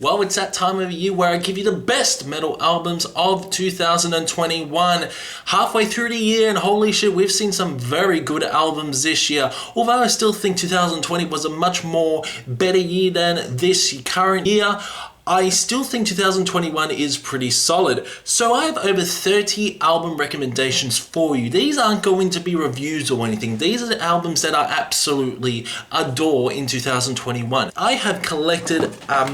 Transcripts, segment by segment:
Well, it's that time of year where I give you the best metal albums of 2021. Halfway through the year, and holy shit, we've seen some very good albums this year. Although I still think 2020 was a much more better year than this current year, I still think 2021 is pretty solid. So I have over 30 album recommendations for you. These aren't going to be reviews or anything. These are the albums that I absolutely adore in 2021. I have collected a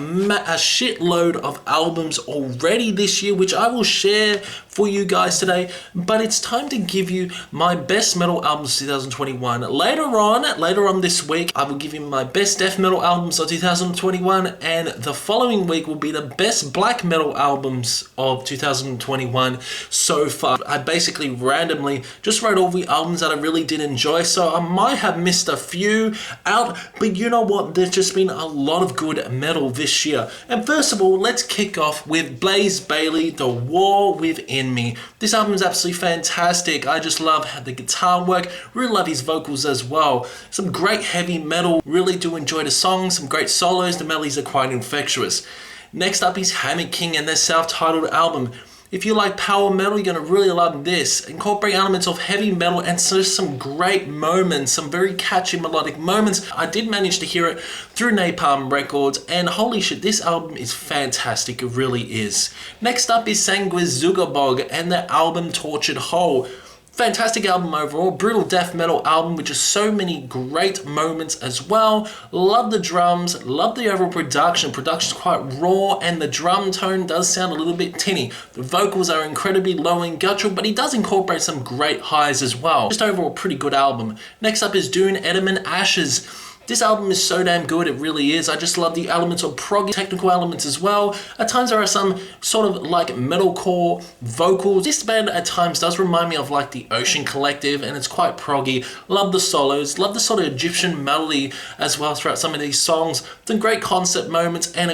shitload of albums already this year, which I will share for you guys today. But it's time to give you my best metal albums of 2021. Later on this week, I will give you my best death metal albums of 2021, and the following week will be the best black metal albums of 2021 so far. I basically randomly just wrote all the albums that I really did enjoy, so I might have missed a few out, but you know what, there's just been a lot of good metal this year. And first of all, let's kick off with Blaze Bayley, The War Within Me. This album is absolutely fantastic. I just love the guitar work, really love his vocals as well. Some great heavy metal, really do enjoy the songs, some great solos, the melodies are quite infectious. Next up is Hammock King and their self-titled album. If you like power metal, you're going to really love this. Incorporate elements of heavy metal and just some great moments, some very catchy melodic moments. I did manage to hear it through Napalm Records, and holy shit, this album is fantastic, it really is. Next up is Sanguizugabog and their album Tortured Whole. Fantastic album overall, brutal death metal album with just so many great moments as well. Love the drums, love the overall production. Production's quite raw and the drum tone does sound a little bit tinny. The vocals are incredibly low and guttural, but he does incorporate some great highs as well. Just overall pretty good album. Next up is Dune Edelman Ashes. This album is so damn good, it really is. I just love the elements of proggy, technical elements as well. At times there are some sort of like metalcore vocals. This band at times does remind me of like the Ocean Collective, and it's quite proggy. Love the solos, love the sort of Egyptian melody as well throughout some of these songs. Some great concept moments and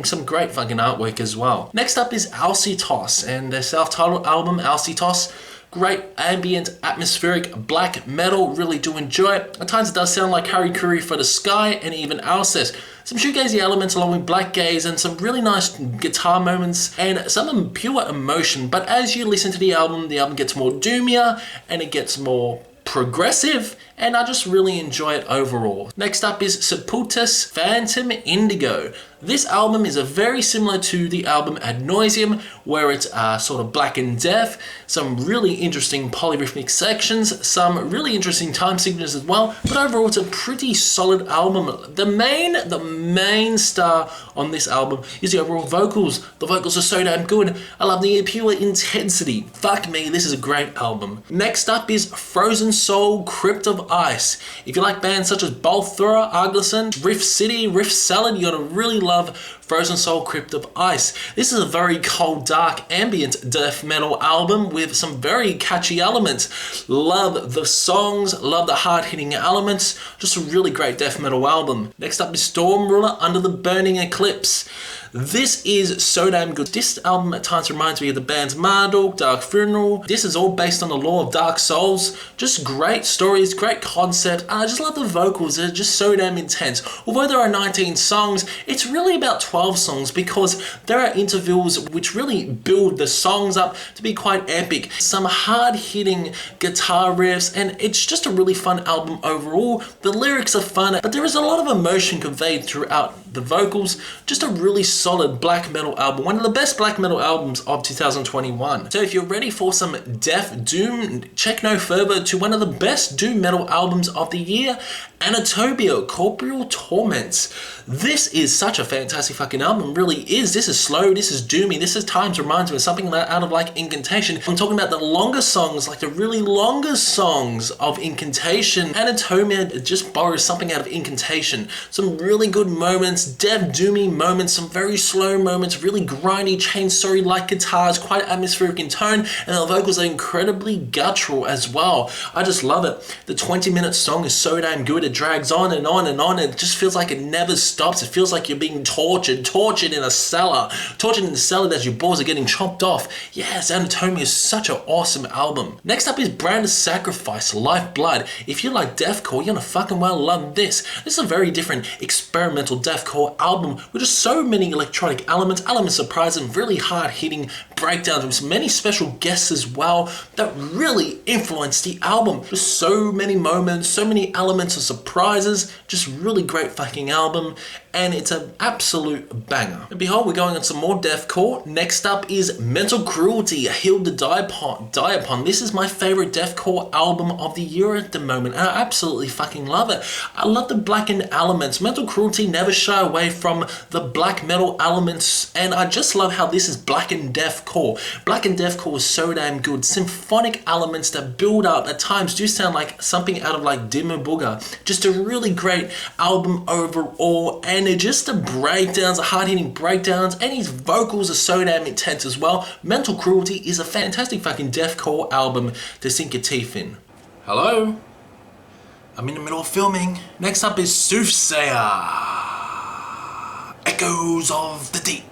some great fucking artwork as well. Next up is Alcitos and their self-titled album Alcitos. Great ambient, atmospheric black metal, really do enjoy it. At times it does sound like Harry Curry for the Sky and even Alcest. Some shoegazy elements along with black gaze and some really nice guitar moments and some pure emotion. But as you listen to the album gets more doomier and it gets more progressive, and I just really enjoy it overall. Next up is Sepultus Phantom Indigo. This album is very similar to the album Ad Nauseam, where it's sort of black and death, some really interesting polyrhythmic sections, some really interesting time signatures as well, but overall it's a pretty solid album. The main star on this album is the overall vocals. The vocals are so damn good. I love the pure intensity. Fuck me, this is a great album. Next up is Frozen Soul Crypt of Ice. If you like bands such as Balthura, Argleson, Rift City, Rift Salad, you're gonna really love Frozen Soul Crypt of Ice. This is a very cold, dark, ambient death metal album with some very catchy elements. Love the songs, love the hard-hitting elements. Just a really great death metal album. Next up is Storm Ruler Under the Burning Eclipse. This is so damn good. This album at times reminds me of the bands Marduk, Dark Funeral. This is all based on the lore of Dark Souls. Just great stories, great concept, and I just love the vocals. They're just so damn intense. Although there are 19 songs, it's really about 12 songs because there are intervals which really build the songs up to be quite epic. Some hard-hitting guitar riffs, and it's just a really fun album overall. The lyrics are fun, but there is a lot of emotion conveyed throughout the vocals. Just a really solid black metal album, one of the best black metal albums of 2021. So if you're ready for some death doom, check no further to one of the best doom metal albums of the year, Anatomia, Corporeal Torment. This is such a fantastic fucking album, really is. This is slow, this is doomy, this at times reminds me of something out of like Incantation. I'm talking about the longer songs, like the really longer songs of Incantation. Anatomia just borrows something out of Incantation. Some really good moments, death doomy moments, some very slow moments, really grindy chainsaw like guitars, quite atmospheric in tone, and the vocals are incredibly guttural as well. I just love it. The 20-minute song is so damn good. It drags on and on and on. It just feels like it never stops. It feels like you're being tortured in a cellar. Tortured in the cellar as your balls are getting chopped off. Yes, Anatomia is such an awesome album. Next up is Brand Sacrifice, Lifeblood. If you like deathcore, you're gonna fucking well love this. This is a very different experimental death deathcore album with just so many electronic elements surprise and really hard-hitting breakdowns with many special guests as well that really influenced the album. Just so many moments, so many elements of surprises, just really great fucking album, and it's an absolute banger. And behold, we're going on some more deathcore. Next up is Mental Cruelty, Heal to Die Upon. This is my favorite deathcore album of the year at the moment, and I absolutely fucking love it. I love the blackened elements. Mental Cruelty never shy away from the black metal elements, and I just love how this is blackened deathcore. Blackened deathcore is so damn good. Symphonic elements that build up at times do sound like something out of like Dimmu Borgir. Just a really great album overall, and just the breakdowns, the hard-hitting breakdowns, and his vocals are so damn intense as well. Mental Cruelty is a fantastic fucking deathcore album to sink your teeth in. Hello? I'm in the middle of filming. Next up is Soothsayer, Echoes of the Deep.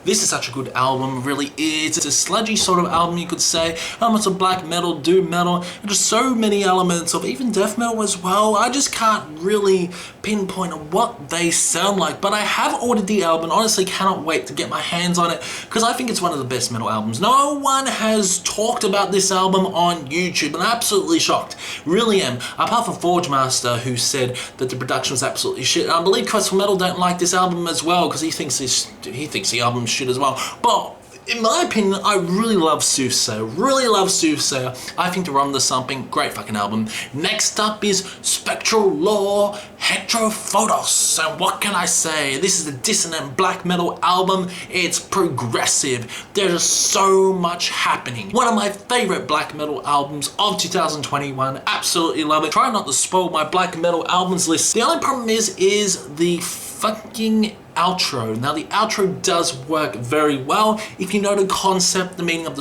This is such a good album, really is. It's a sludgy sort of album, you could say. Elements of black metal, doom metal, and just so many elements of even death metal as well. I just can't really pinpoint what they sound like, but I have ordered the album. Honestly, cannot wait to get my hands on it because I think it's one of the best metal albums. No one has talked about this album on YouTube, and I'm absolutely shocked. Really am. Apart from Forge Master, who said that the production was absolutely shit. And I believe Crystal Metal don't like this album as well because he thinks the album's shit as well. But in my opinion, I really love Soothsayer. I think they're onto something. Great fucking album. Next up is Spectral Law, Heterofotos. And what can I say? This is a dissonant black metal album. It's progressive. There's so much happening. One of my favorite black metal albums of 2021. Absolutely love it. Try not to spoil my black metal albums list. The only problem is the fucking outro. Now the outro does work very well if you know the concept, the meaning of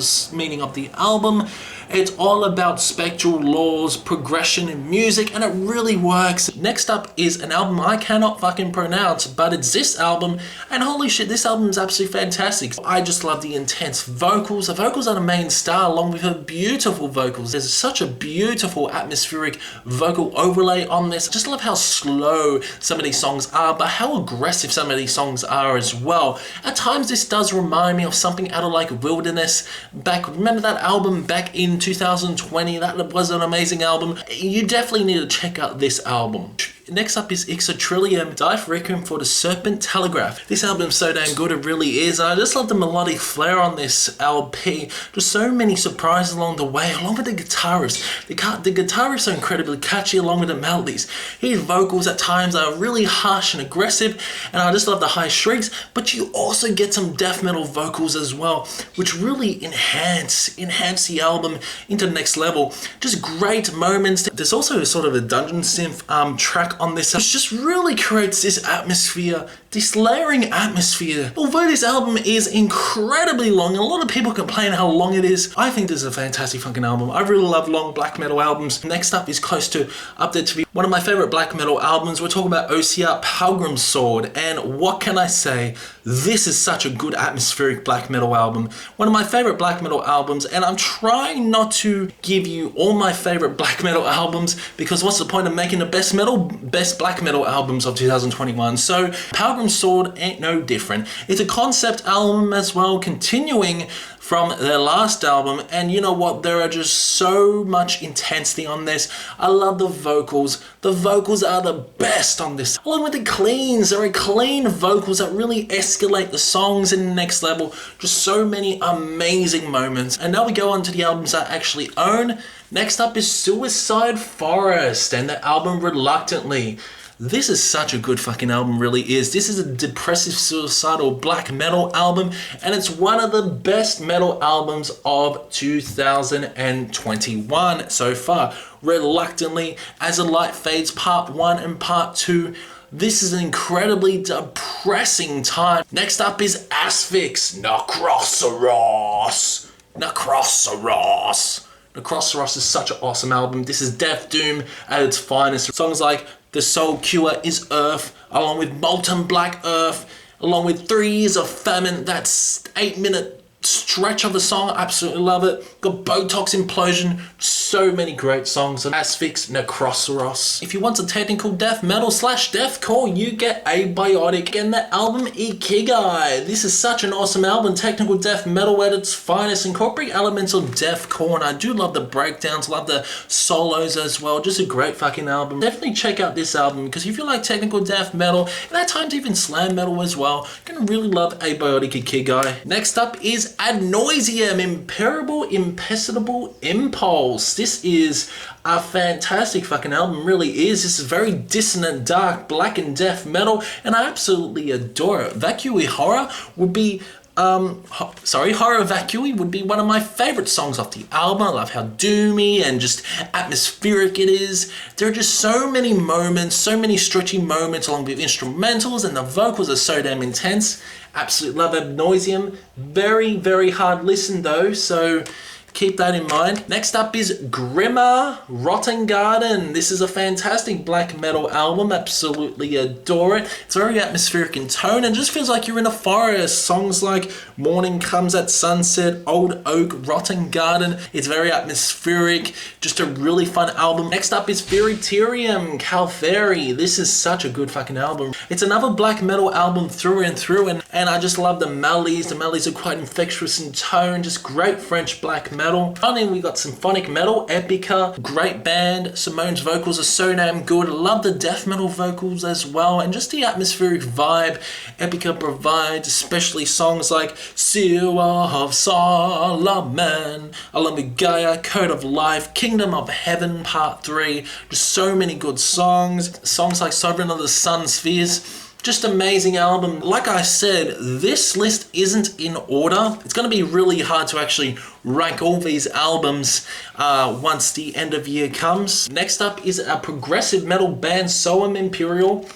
the album. It's all about spectral laws, progression in music, and it really works. Next up is an album I cannot fucking pronounce, but it's this album, and holy shit, this album is absolutely fantastic. I just love the intense vocals. The vocals are the main star, along with her beautiful vocals. There's such a beautiful atmospheric vocal overlay on this. Just love how slow some of these songs are, but how aggressive some of these songs are as well. At times, this does remind me of something out of like Wilderness. Remember that album back in 2020? That was an amazing album. You definitely need to check out this album. Next up is Esoctrilhum, Dy'th Requiem for the Serpent, Telegraph. This album's so damn good, it really is. And I just love the melodic flair on this LP. Just so many surprises along the way, along with the guitarist. The guitarists are incredibly catchy along with the melodies. His vocals at times are really harsh and aggressive, and I just love the high shrieks, but you also get some death metal vocals as well, which really enhance the album into the next level. Just great moments. There's also sort of a dungeon synth track on this, which just really creates this atmosphere, this layering atmosphere. Although this album is incredibly long, and a lot of people complain how long it is, I think this is a fantastic fucking album. I really love long black metal albums. Next up is close to up there to be one of my favorite black metal albums. We're talking about Ossaert, Pelgrimsoord, and what can I say? This is such a good atmospheric black metal album. One of my favorite black metal albums, and I'm trying not to give you all my favorite black metal albums because what's the point of making the best black metal albums of 2021? So Pelgrimsoord ain't no different. It's a concept album as well, continuing from their last album, and you know what, there are just so much intensity on this. I love the vocals. The vocals are the best on this, along with the cleans. There are clean vocals that really escalate the songs in the next level. Just so many amazing moments. And now we go on to the albums I actually own. Next up is Suicide Forest and the album Reluctantly. This is such a good fucking album, really is. This is a depressive, suicidal black metal album, and it's one of the best metal albums of 2021 so far. Reluctantly, As the Light Fades, Part 1 and Part 2. This is an incredibly depressing time. Next up is Asphyx, Necroceros. Necroceros is such an awesome album. This is death doom at its finest. Songs like The Soul Cure is Earth, along with Molten Black Earth, along with 3 Years of Famine, that's 8-minute stretch of a song, absolutely love it. Got Botox Implosion, so many great songs. Asphyx, Necroceros. If you want a technical death metal / deathcore, you get Abiotic and the album Ikigai. This is such an awesome album, technical death metal at its finest, incorporating elements of deathcore, and I do love the breakdowns, love the solos as well. Just a great fucking album. Definitely check out this album, because if you like technical death metal, and at times even slam metal as well, you're gonna really love Abiotic Ikigai. Next up is Ad Nauseam, Imperable Impessible Impulse. This is a fantastic fucking album, really is. This is very dissonant, dark, black and death metal, and I absolutely adore it. Vacui Horror would be Horror Vacui would be one of my favorite songs off the album. I love how doomy and just atmospheric it is. There are just so many moments, so many stretchy moments along with instrumentals, and the vocals are so damn intense. Absolutely love Ad Nauseam. Very, very hard listen though, so keep that in mind. Next up is Grima, Rotten Garden. This is a fantastic black metal album. Absolutely adore it. It's very atmospheric in tone and just feels like you're in a forest. Songs like Morning Comes at Sunset, Old Oak, Rotten Garden. It's very atmospheric. Just a really fun album. Next up is Furiterium, Calfari. This is such a good fucking album. It's another black metal album through and through, and I just love the melodies. The melodies are quite infectious in tone. Just great French black metal. Finally, we got Symphonic Metal, Epica, great band. Simone's vocals are so damn good. Love the death metal vocals as well, and just the atmospheric vibe Epica provides, especially songs like Seal of Solomon, along with Gaia, Code of Life, Kingdom of Heaven Part 3. Just so many good songs. Songs like Sovereign of the Sun Spheres. Just amazing album. Like I said, this list isn't in order. It's going to be really hard to actually rank all these albums once the end of year comes. Next up is a progressive metal band, Soam Imperial.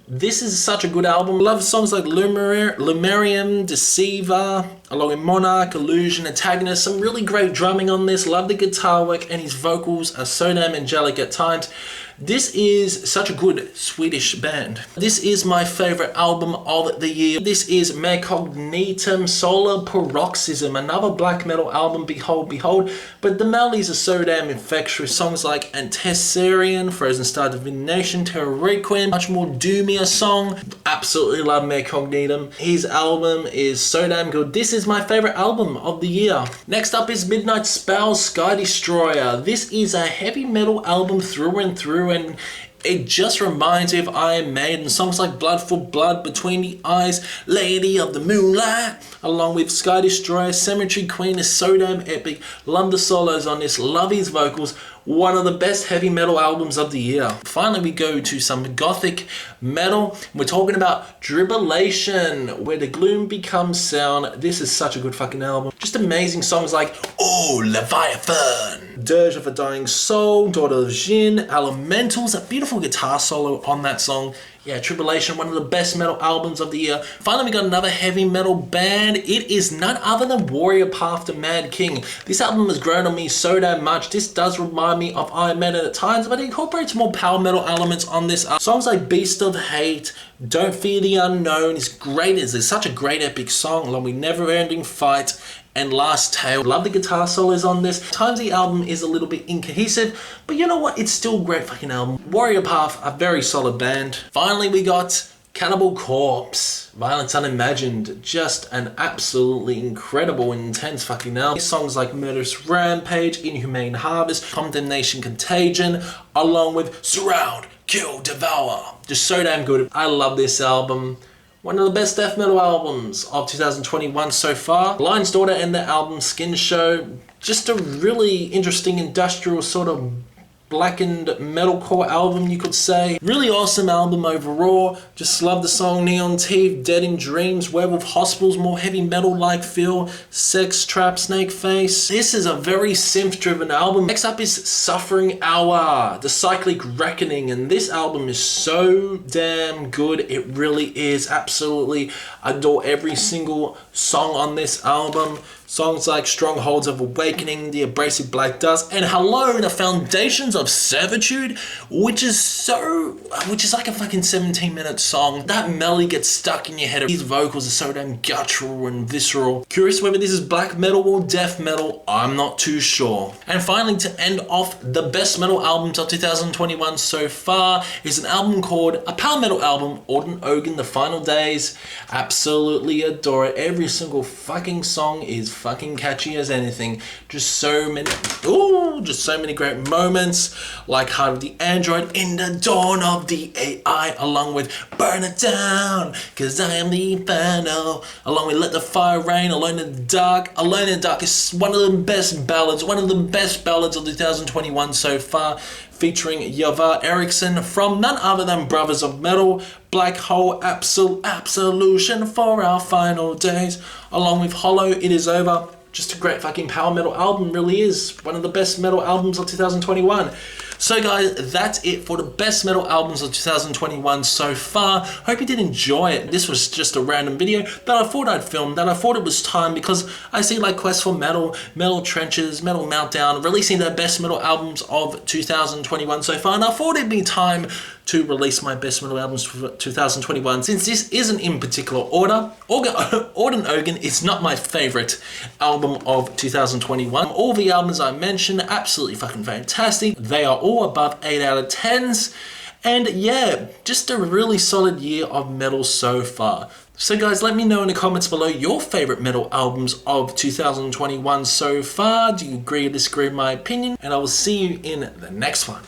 This is such a good album. Love songs like Lumerium, Deceiver, along with Monarch, Illusion, Antagonist. Some really great drumming on this. Love the guitar work, and his vocals are so damn angelic at times. This is such a good Swedish band. This is my favorite album of the year. This is Mare Cognitum Solar Paroxysm, another black metal album, behold, behold. But the melodies are so damn infectious. Songs like Antessarian, Frozen Star Divination, Terror Requiem, much more doomier song. Absolutely love Mare Cognitum. His album is so damn good. This is my favorite album of the year. Next up is Midnight Spell, Sky Destroyer. This is a heavy metal album through and through, and it just reminds me of Iron Maiden. Songs like Blood for Blood, Between the Eyes, Lady of the Moonlight, along with Sky Destroyer, Cemetery Queen is so damn epic. Love the solos on this, love his vocals. One of the best heavy metal albums of the year. Finally, we go to some gothic metal. We're talking about Tribulation, Where the Gloom Becomes Sound. This is such a good fucking album. Just amazing songs like Oh, Leviathan, Dirge of a Dying Soul, Daughter of Jin, Elementals, a beautiful guitar solo on that song. Yeah, Tribulation, one of the best metal albums of the year. Finally, we got another heavy metal band. It is none other than Warrior Path to Mad King. This album has grown on me so damn much. This does remind me of Iron Maiden at times, but it incorporates more power metal elements on this album. Songs like Beast of Hate, Don't Fear the Unknown is great. It's such a great epic song, along with Never Ending Fight and Last Tale. Love the guitar solos on this. At times the album is a little bit incohesive, but you know what? It's still a great fucking album. Warrior Path, a very solid band. Finally, we got Cannibal Corpse, Violence Unimagined. Just an absolutely incredible and intense fucking album. Songs like Murderous Rampage, Inhumane Harvest, Condemnation Contagion, along with Surround, Kill, Devour. Just so damn good. I love this album. One of the best death metal albums of 2021 so far. Lion's Daughter and the album Skin Show. Just a really interesting industrial sort of blackened metalcore album, you could say. Really awesome album overall. Just love the song Neon Teeth, Dead in Dreams, Werewolf Hospitals, more heavy metal-like feel, Sex Trap, Snake Face. This is a very synth-driven album. Next up is Suffering Hour, the Cyclic Reckoning, and this album is so damn good. It really is. Absolutely adore every single song on this album. Songs like Strongholds of Awakening, The Abrasive Black Dust, and Hello, the Foundations of Servitude, which is like a fucking 17-minute song. That melody gets stuck in your head. His vocals are so damn guttural and visceral. Curious whether this is black metal or death metal, I'm not too sure. And finally, to end off the best metal albums of 2021 so far is an album called a power metal album, Orden, Ogan, The Final Days. Absolutely adore it. Every single fucking song is fucking catchy as anything. Just so many great moments, like Heart of the Android, In the Dawn of the AI, along with Burn It Down, Cause I Am the Inferno, along with Let the Fire Rain, Alone in the Dark. Alone in the Dark is one of the best ballads of 2021 so far, featuring Yavar Eriksson from none other than Brothers of Metal, Black Hole, Absolution for Our Final Days, along with Hollow, It Is Over. Just a great fucking power metal album, really is. One of the best metal albums of 2021. So guys, that's it for the best metal albums of 2021 so far. Hope you did enjoy it. This was just a random video that I thought I'd film, that I thought it was time, because I see like Quest for Metal, Metal Trenches, Metal Meltdown releasing their best metal albums of 2021 so far, and I thought it'd be time to release my best metal albums for 2021. Since this isn't in particular order, Orden Ogan is not my favorite album of 2021. All the albums I mentioned, absolutely fucking fantastic. They are all above 8 out of 10s. And yeah, just a really solid year of metal so far. So guys, let me know in the comments below your favorite metal albums of 2021 so far. Do you agree or disagree with my opinion? And I will see you in the next one.